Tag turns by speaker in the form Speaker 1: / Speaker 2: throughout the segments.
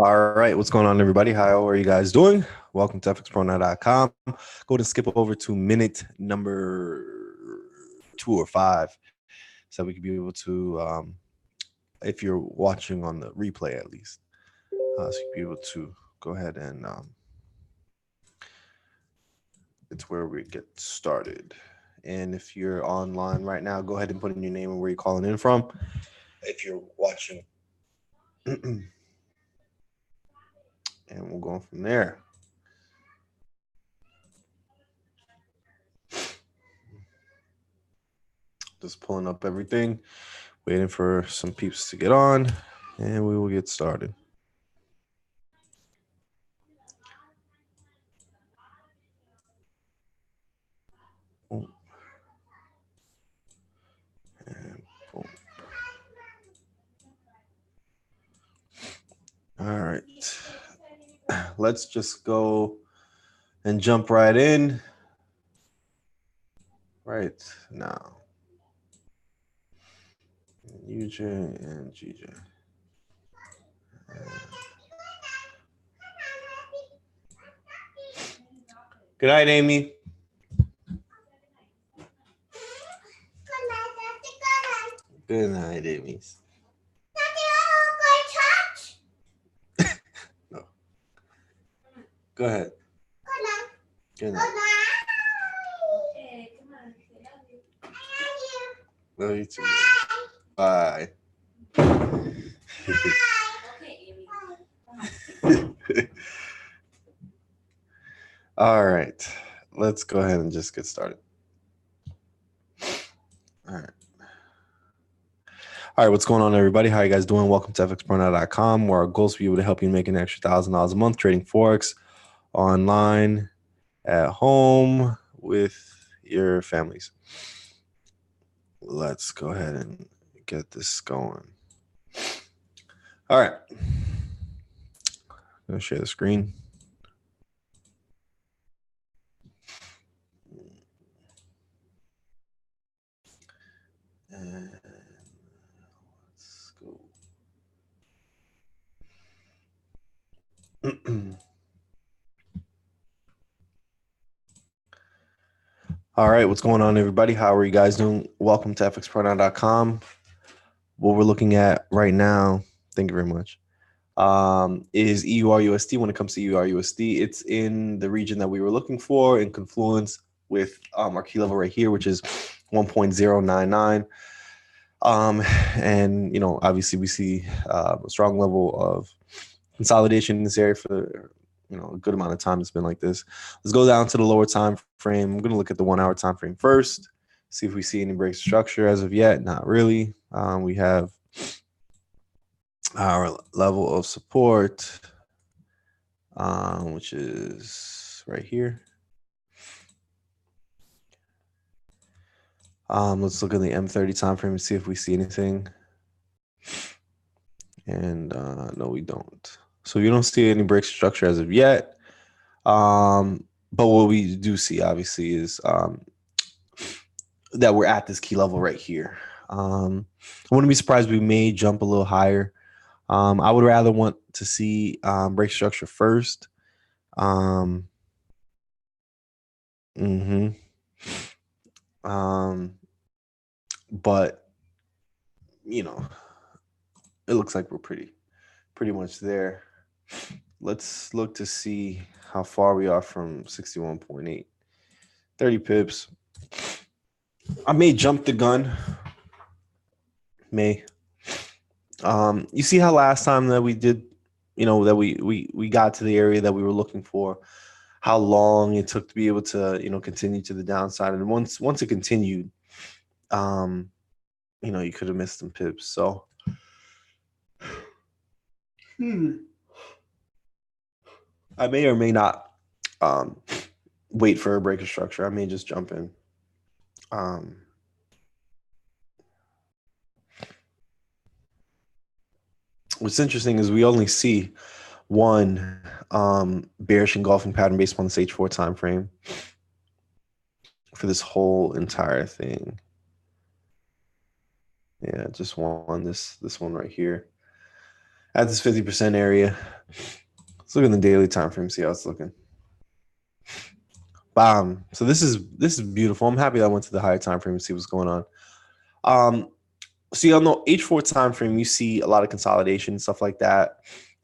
Speaker 1: All right, what's going on, everybody? How are you guys doing? Welcome to fxpronow.com. Go to skip over to minute number 2 or 5, so we can be able to, if you're watching on the replay at least, so you can be able to go ahead and it's where we get started. And if you're online right now, go ahead and put in your name and where you're calling in from. If you're watching, and we'll go from there. Just pulling up everything, waiting for some peeps to get on, and we will get started. Boom. And boom. All right. Let's just go and jump right in right now. UJ and GJ. Good night, Amy. Good night, Amy. No. Go ahead. Good night. Love you too. Bye. All right. Let's go ahead and just get started. All right. All right, what's going on, everybody? How are you guys doing? Welcome to fxpronow.com, where our goal is to be able to help you make an extra $1,000 a month trading Forex online, at home, with your families. Let's go ahead and get this going. All right. I'm going to share the screen. And let's go. All right, what's going on, everybody? How are you guys doing? Welcome to fxpronow.com. What we're looking at right now, thank you very much, is EURUSD. When it comes to EURUSD, it's in the region that we were looking for in confluence with our key level right here, which is 1.099. And, obviously we see a strong level of consolidation in this area for, a good amount of time. It's been like this. Let's go down to the lower time frame. I'm going to look at the 1 hour time frame first, see if we see any breaks of structure. As of yet, not really. We have our level of support, which is right here. Let's look at the M30 time frame and see if we see anything. And no, we don't. So we don't see any breaks of structure as of yet. But what we do see, obviously, is that we're at this key level right here. I wouldn't be surprised we may jump a little higher. I would rather want to see break structure first. But it looks like we're pretty much there. Let's look to see how far we are from 61.8. 30 pips. I may jump the gun. May. You see how last time that we did, that we got to the area that we were looking for, how long it took to be able to, continue to the downside. And once it continued, you could have missed some pips. So I may or may not wait for a break of structure. I may just jump in. What's interesting is we only see one bearish engulfing pattern based on the H4 time frame for this whole entire thing. Yeah, just one, this one right here. at this 50% area. Let's look at the daily time frame, see how it's looking. Bam. So this is beautiful. I'm happy that I went to the higher time frame to see what's going on. See, on the H4 time frame, you see a lot of consolidation and stuff like that,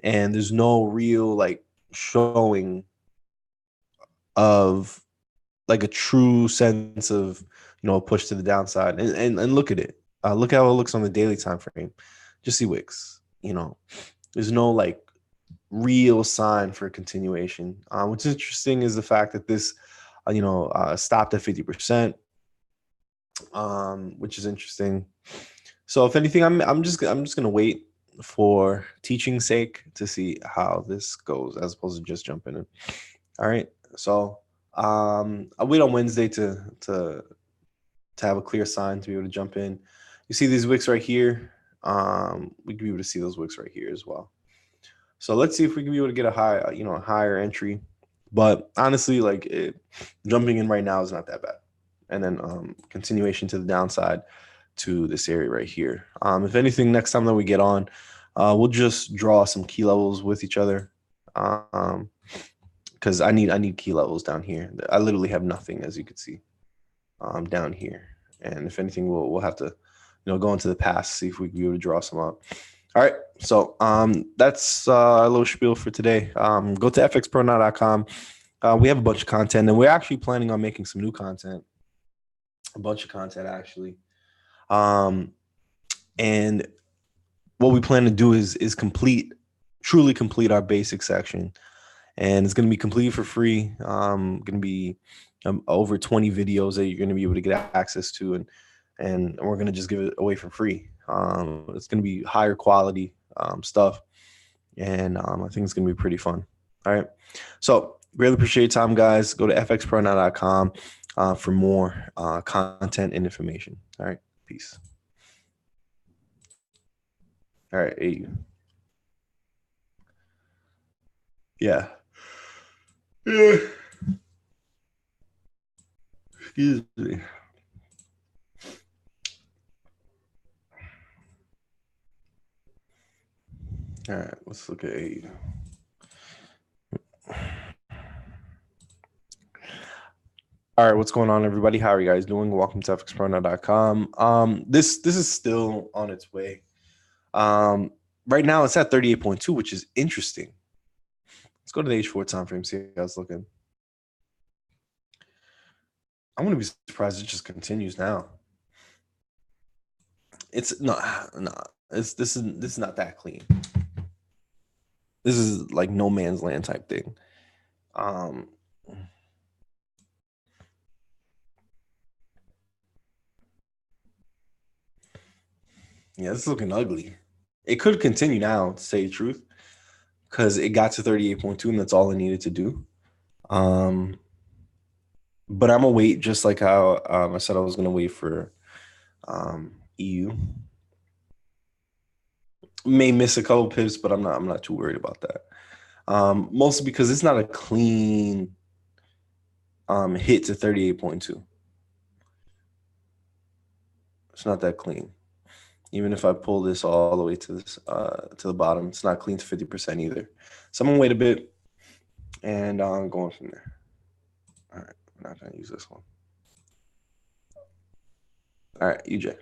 Speaker 1: and there's no real like showing of like a true sense of push to the downside. And look at it. Look how it looks on the daily time frame. Just see wicks. There's no like real sign for continuation. What's interesting is the fact that this, stopped at 50%, which is interesting. So if anything, I'm just gonna wait for teaching's sake to see how this goes, as opposed to just jumping in. All right. So I'll wait on Wednesday to have a clear sign to be able to jump in. You see these wicks right here. We can be able to see those wicks right here as well. So let's see if we can be able to get a higher entry. But honestly, like jumping in right now is not that bad. And then continuation to the downside to this area right here. If anything, next time that we get on, we'll just draw some key levels with each other. Because I need key levels down here. I literally have nothing, as you can see, down here. And if anything, we'll have to, go into the past, see if we can be able to draw some up. All right, so that's a little spiel for today. Go to fxpronow.com. We have a bunch of content, and we're actually planning on making some new content, a bunch of content actually. And what we plan to do is truly complete our basic section, and it's going to be completely for free. Going to be over 20 videos that you're going to be able to get access to, and we're going to just give it away for free. It's going to be higher quality stuff, and I think it's going to be pretty fun. All right, so really appreciate your time, guys. Go to fxpronow.com for more content and information. All right, peace. All right, hey. Yeah. Excuse me. All right, let's look at A. All right, what's going on, everybody? How are you guys doing? Welcome to fxpronow.com. This is still on its way. Right now it's at 38.2, which is interesting. Let's go to the H4 time frame, see how it's looking. I'm gonna be surprised it just continues now. It's not. This is not that clean. This is like no man's land type thing. Yeah, this is looking ugly. It could continue now, to say the truth, because it got to 38.2, and that's all it needed to do. But I'm gonna wait, just like how I said I was gonna wait for EU. May miss a couple pips, but I'm not too worried about that. Mostly because it's not a clean hit to 38.2. It's not that clean. Even if I pull this all the way to this to the bottom, it's not clean to 50% either. So I'm gonna wait a bit, and I'm going from there. All right, I'm not gonna use this one. All right, EJ.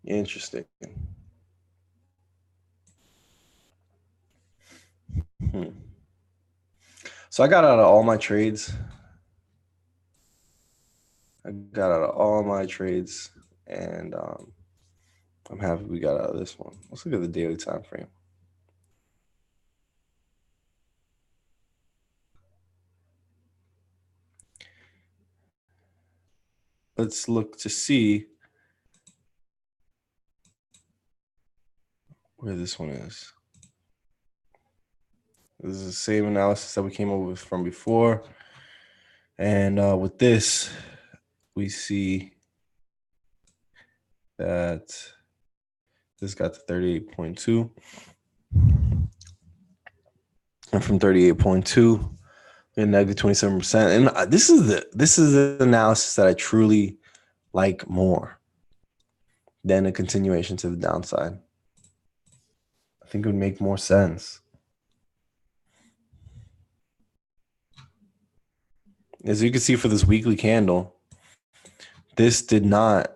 Speaker 1: Interesting. So I got out of all my trades. And I'm happy we got out of this one. Let's look at the daily time frame. Let's look to see where this one is. This is the same analysis that we came up with from before. And with this, we see that this got to 38.2. And from 38.2, we're negative 27%. And this is the analysis that I truly like more than a continuation to the downside. I think it would make more sense. As you can see for this weekly candle, this did not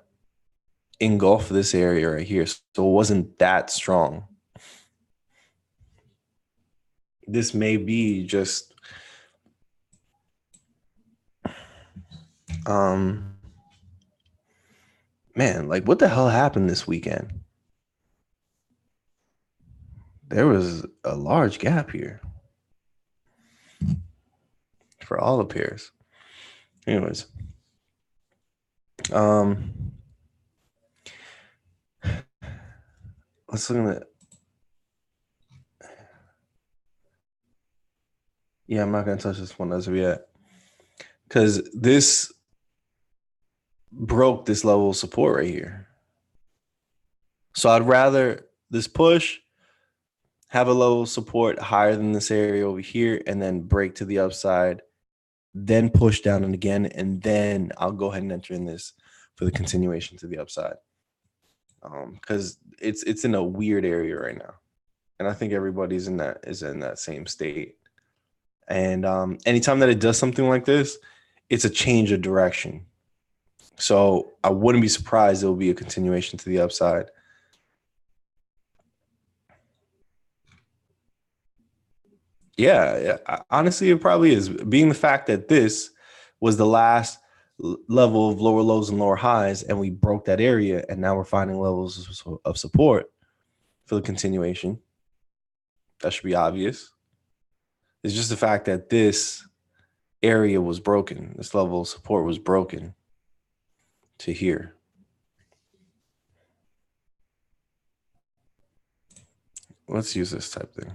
Speaker 1: engulf this area right here. So it wasn't that strong. This may be just man, like what the hell happened this weekend? There was a large gap here for all the pairs. Anyways, let's look at it. Yeah, I'm not gonna touch this one as of yet because this broke this level of support right here. So I'd rather this push have a level of support higher than this area over here and then break to the upside, then push down and again, and then I'll go ahead and enter in this for the continuation to the upside. Because it's in a weird area right now. And I think everybody's in that same state. And anytime that it does something like this, it's a change of direction. So I wouldn't be surprised it will be a continuation to the upside. Yeah, honestly, it probably is. Being the fact that this was the last level of lower lows and lower highs, and we broke that area, and now we're finding levels of support for the continuation. That should be obvious. It's just the fact that this area was broken. This level of support was broken to here. Let's use this type thing.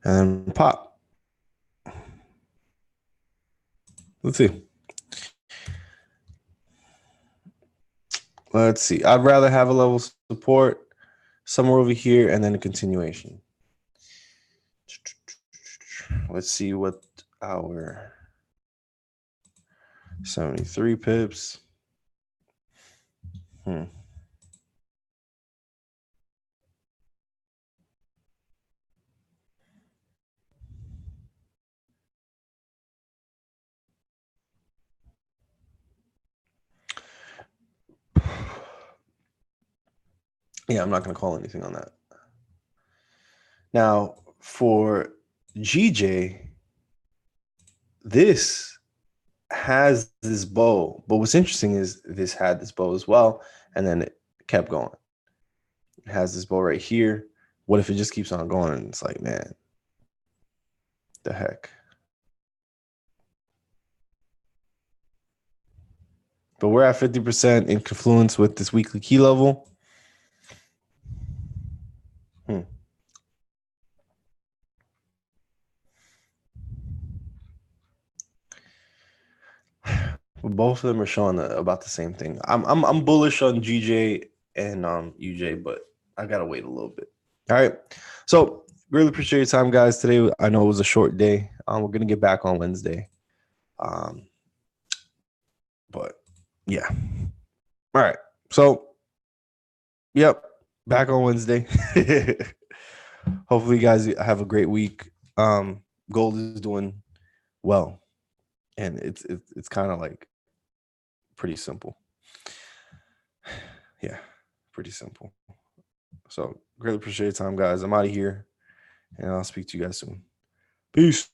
Speaker 1: And pop. Let's see. Let's see. I'd rather have a level of support somewhere over here and then a continuation. Let's see what our 73 pips. Yeah, I'm not going to call anything on that. Now, for GJ, this has this bow. But what's interesting is this had this bow as well, and then it kept going. It has this bow right here. What if it just keeps on going? And it's like, man, the heck. But we're at 50% in confluence with this weekly key level. Both of them are showing about the same thing. I'm bullish on GJ and UJ, but I gotta wait a little bit. All right. So really appreciate your time, guys. Today I know it was a short day. We're gonna get back on Wednesday. But yeah. All right. So yep, back on Wednesday. Hopefully you guys have a great week. Gold is doing well. And it's kind of like pretty simple. Yeah, pretty simple. So greatly appreciate your time, guys. I'm out of here, and I'll speak to you guys soon. Peace.